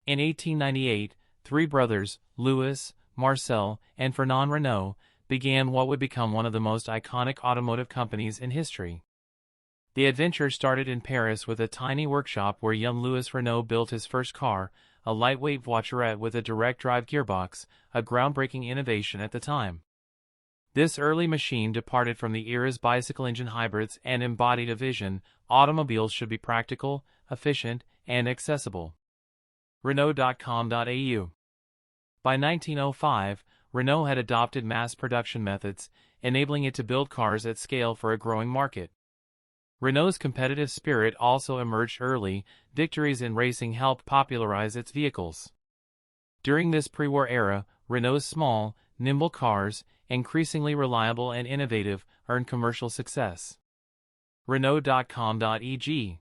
In 1898, three brothers, Louis, Marcel, and Fernand Renault, began what would become one of the most iconic automotive companies in history. The adventure started in Paris with a tiny workshop where young Louis Renault built his first car, a lightweight voiturette with a direct-drive gearbox, a groundbreaking innovation at the time. This early machine departed from the era's bicycle engine hybrids and embodied a vision: automobiles should be practical, efficient, and accessible. Renault.com.au. By 1905, Renault had adopted mass production methods, enabling it to build cars at scale for a growing market. Renault's competitive spirit also emerged early. Victories in racing helped popularize its vehicles. During this pre-war era, Renault's small, nimble cars, increasingly reliable and innovative, earned commercial success. Renault.com.eg.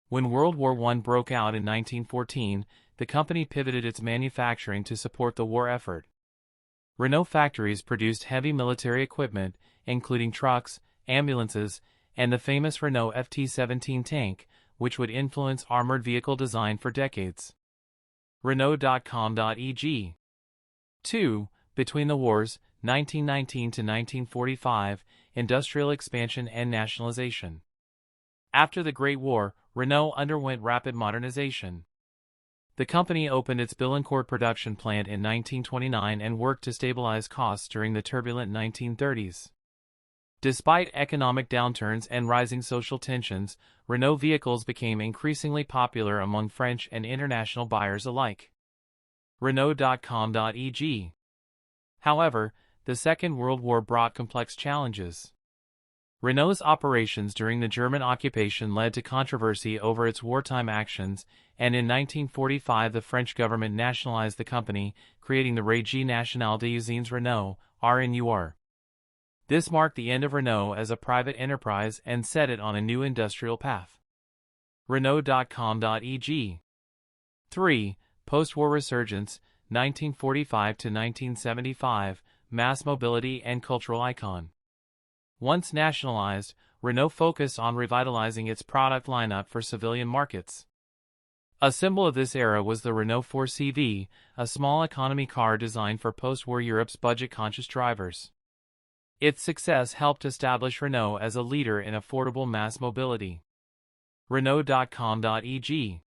When World War I broke out in 1914, the company pivoted its manufacturing to support the war effort. Renault factories produced heavy military equipment, including trucks, ambulances, and the famous Renault FT-17 tank, which would influence armored vehicle design for decades. Renault.com.eg. 2. Between the wars, 1919 to 1945, industrial expansion and nationalization. After the Great War, Renault underwent rapid modernization. The company opened its Billancourt production plant in 1929 and worked to stabilize costs during the turbulent 1930s. Despite economic downturns and rising social tensions, Renault vehicles became increasingly popular among French and international buyers alike. Renault.com.eg. However, the Second World War brought complex challenges. Renault's operations during the German occupation led to controversy over its wartime actions, and in 1945 the French government nationalized the company, creating the Régie Nationale des Usines Renault, RNUR. This marked the end of Renault as a private enterprise and set it on a new industrial path. Renault.com.eg. 3. Post-war resurgence, 1945 to 1975, mass mobility and cultural icon. Once nationalized, Renault focused on revitalizing its product lineup for civilian markets. A symbol of this era was the Renault 4CV, a small economy car designed for post-war Europe's budget-conscious drivers. Its success helped establish Renault as a leader in affordable mass mobility. Renault.com.eg.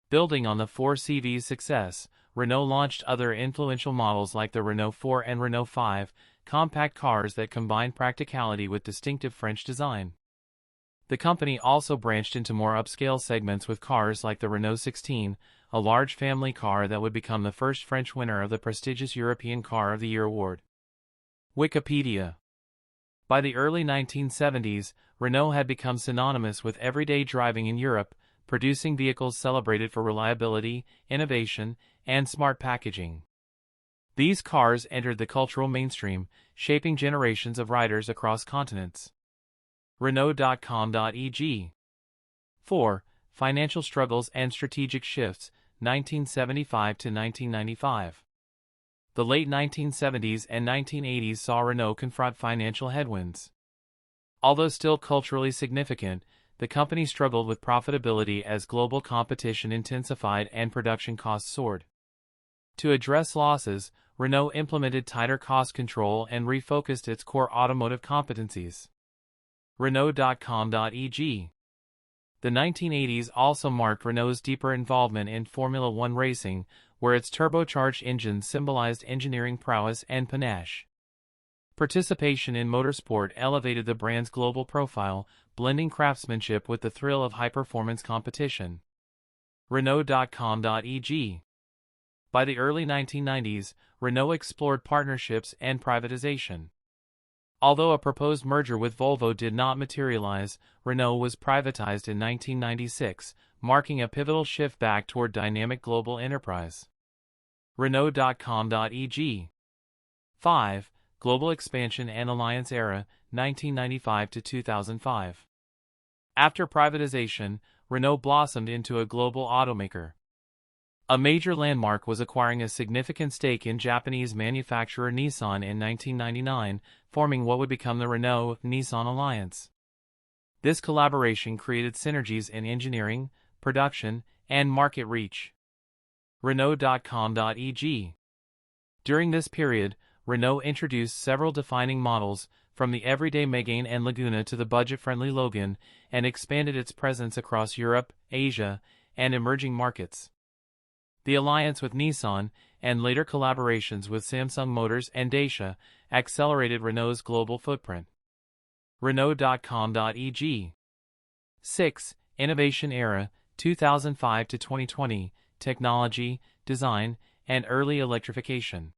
Building on the 4CV's success, Renault launched other influential models like the Renault 4 and Renault 5, compact cars that combine practicality with distinctive French design. The company also branched into more upscale segments with cars like the Renault 16, a large family car that would become the first French winner of the prestigious European Car of the Year award. Wikipedia. By the early 1970s, Renault had become synonymous with everyday driving in Europe, producing vehicles celebrated for reliability, innovation, and smart packaging. These cars entered the cultural mainstream, shaping generations of riders across continents. Renault.com.eg. 4. Financial struggles and strategic shifts, 1975 to 1995. The late 1970s and 1980s saw Renault confront financial headwinds. Although still culturally significant, the company struggled with profitability as global competition intensified and production costs soared. To address losses, Renault implemented tighter cost control and refocused its core automotive competencies. Renault.com.eg. The 1980s also marked Renault's deeper involvement in Formula One racing, where its turbocharged engines symbolized engineering prowess and panache. Participation in motorsport elevated the brand's global profile, blending craftsmanship with the thrill of high-performance competition. Renault.com.eg. By the early 1990s, Renault explored partnerships and privatization. Although a proposed merger with Volvo did not materialize, Renault was privatized in 1996, marking a pivotal shift back toward dynamic global enterprise. Renault.com.eg. 5. Global expansion and alliance era, 1995 to 2005. After privatization, Renault blossomed into a global automaker. A major landmark was acquiring a significant stake in Japanese manufacturer Nissan in 1999, forming what would become the Renault-Nissan Alliance. This collaboration created synergies in engineering, production, and market reach. Renault.com.eg. During this period, Renault introduced several defining models, from the everyday Megane and Laguna to the budget-friendly Logan, and expanded its presence across Europe, Asia, and emerging markets. The alliance with Nissan, and later collaborations with Samsung Motors and Dacia, accelerated Renault's global footprint. Renault.com.eg. 6. Innovation Era, 2005 to 2020, Technology, Design, and Early Electrification.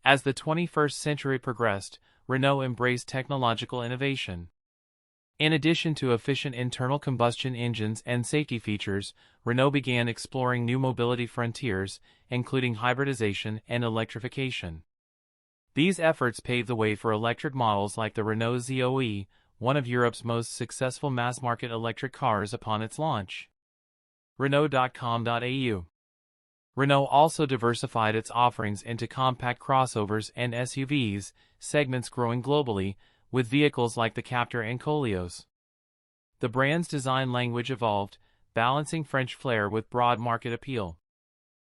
As the 21st century progressed, Renault embraced technological innovation. In addition to efficient internal combustion engines and safety features, Renault began exploring new mobility frontiers, including hybridization and electrification. These efforts paved the way for electric models like the Renault Zoe, one of Europe's most successful mass-market electric cars upon its launch. Renault.com.au. Renault also diversified its offerings into compact crossovers and SUVs, segments growing globally, with vehicles like the Captur and Koleos. The brand's design language evolved, balancing French flair with broad market appeal.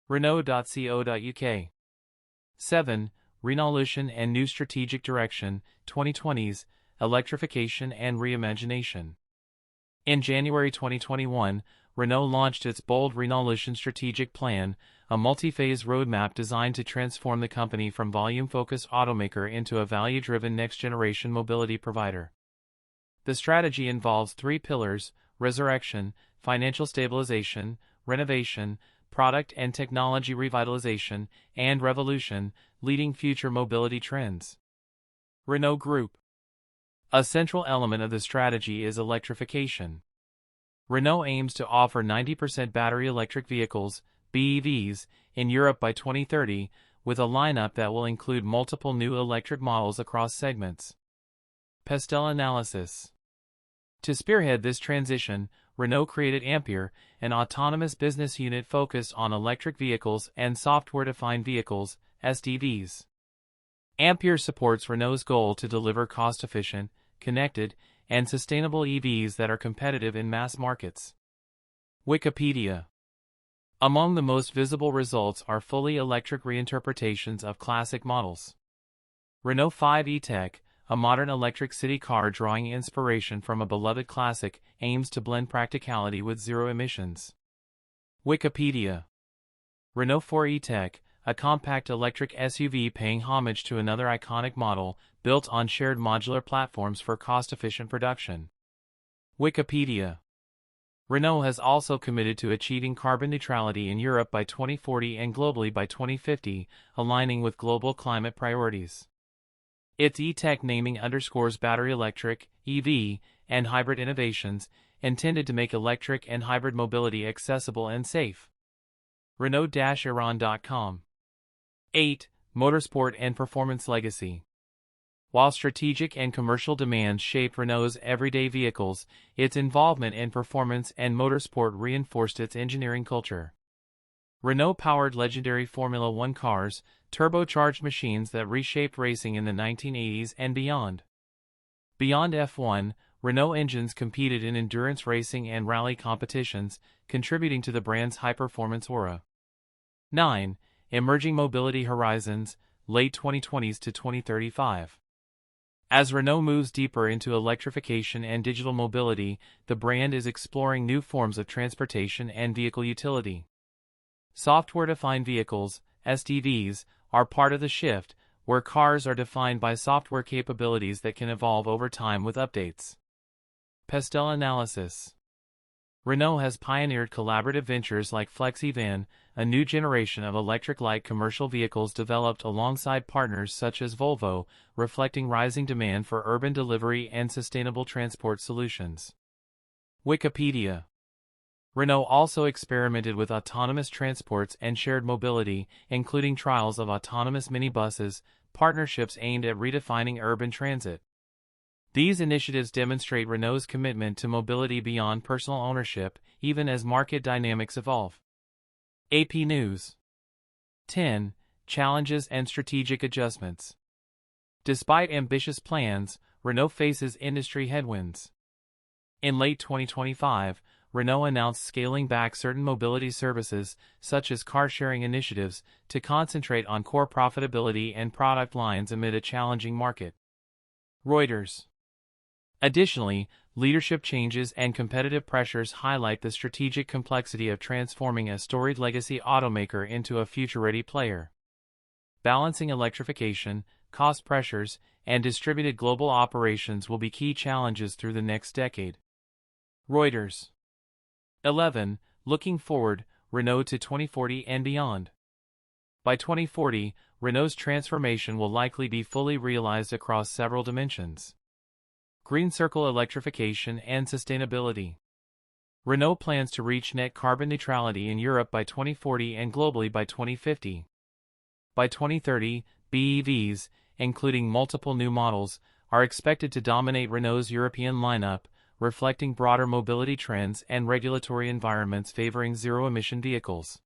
Renault.co.uk. 7. Renaulution and New Strategic Direction, 2020s, Electrification and Reimagination. In January 2021, Renault launched its bold Renaulution strategic plan, a multi-phase roadmap designed to transform the company from volume-focused automaker into a value-driven next-generation mobility provider. The strategy involves three pillars: resurrection, financial stabilization, renovation, product and technology revitalization, and revolution, leading future mobility trends. Renault Group. A central element of the strategy is electrification. Renault aims to offer 90% battery electric vehicles, BEVs, in Europe by 2030, with a lineup that will include multiple new electric models across segments. Pastel analysis. To spearhead this transition, Renault created Ampere, an autonomous business unit focused on electric vehicles and software-defined vehicles, SDVs. Ampere supports Renault's goal to deliver cost-efficient, connected, and sustainable EVs that are competitive in mass markets. Wikipedia. Among the most visible results are fully electric reinterpretations of classic models. Renault 5 E-Tech, a modern electric city car drawing inspiration from a beloved classic, aims to blend practicality with zero emissions. Wikipedia. Renault 4 E-Tech, a compact electric SUV paying homage to another iconic model, built on shared modular platforms for cost-efficient production. Wikipedia. Renault has also committed to achieving carbon neutrality in Europe by 2040 and globally by 2050, aligning with global climate priorities. Its E-Tech naming underscores battery electric, EV, and hybrid innovations, intended to make electric and hybrid mobility accessible and safe. Renault-Iran.com. 8. Motorsport and Performance Legacy. While strategic and commercial demands shaped Renault's everyday vehicles, its involvement in performance and motorsport reinforced its engineering culture. Renault powered legendary Formula One cars, turbocharged machines that reshaped racing in the 1980s and beyond. Beyond F1, Renault engines competed in endurance racing and rally competitions, contributing to the brand's high-performance aura. 9. Emerging Mobility Horizons, late 2020s to 2035. As Renault moves deeper into electrification and digital mobility, the brand is exploring new forms of transportation and vehicle utility. Software-defined vehicles, SDVs, are part of the shift, where cars are defined by software capabilities that can evolve over time with updates. Pastel analysis. Renault has pioneered collaborative ventures like FlexiVan, a new generation of electric light commercial vehicles developed alongside partners such as Volvo, reflecting rising demand for urban delivery and sustainable transport solutions. Wikipedia. Renault also experimented with autonomous transports and shared mobility, including trials of autonomous minibuses, partnerships aimed at redefining urban transit. These initiatives demonstrate Renault's commitment to mobility beyond personal ownership, even as market dynamics evolve. AP News. 10. Challenges and strategic adjustments. Despite ambitious plans, Renault faces industry headwinds. In late 2025, Renault announced scaling back certain mobility services, such as car-sharing initiatives, to concentrate on core profitability and product lines amid a challenging market. Reuters. Additionally, leadership changes and competitive pressures highlight the strategic complexity of transforming a storied legacy automaker into a future-ready player. Balancing electrification, cost pressures, and distributed global operations will be key challenges through the next decade. Reuters. 11. Looking forward, Renault to 2040 and beyond. By 2040, Renault's transformation will likely be fully realized across several dimensions. Green Circle electrification and sustainability. Renault plans to reach net carbon neutrality in Europe by 2040 and globally by 2050. By 2030, BEVs, including multiple new models, are expected to dominate Renault's European lineup, reflecting broader mobility trends and regulatory environments favoring zero-emission vehicles.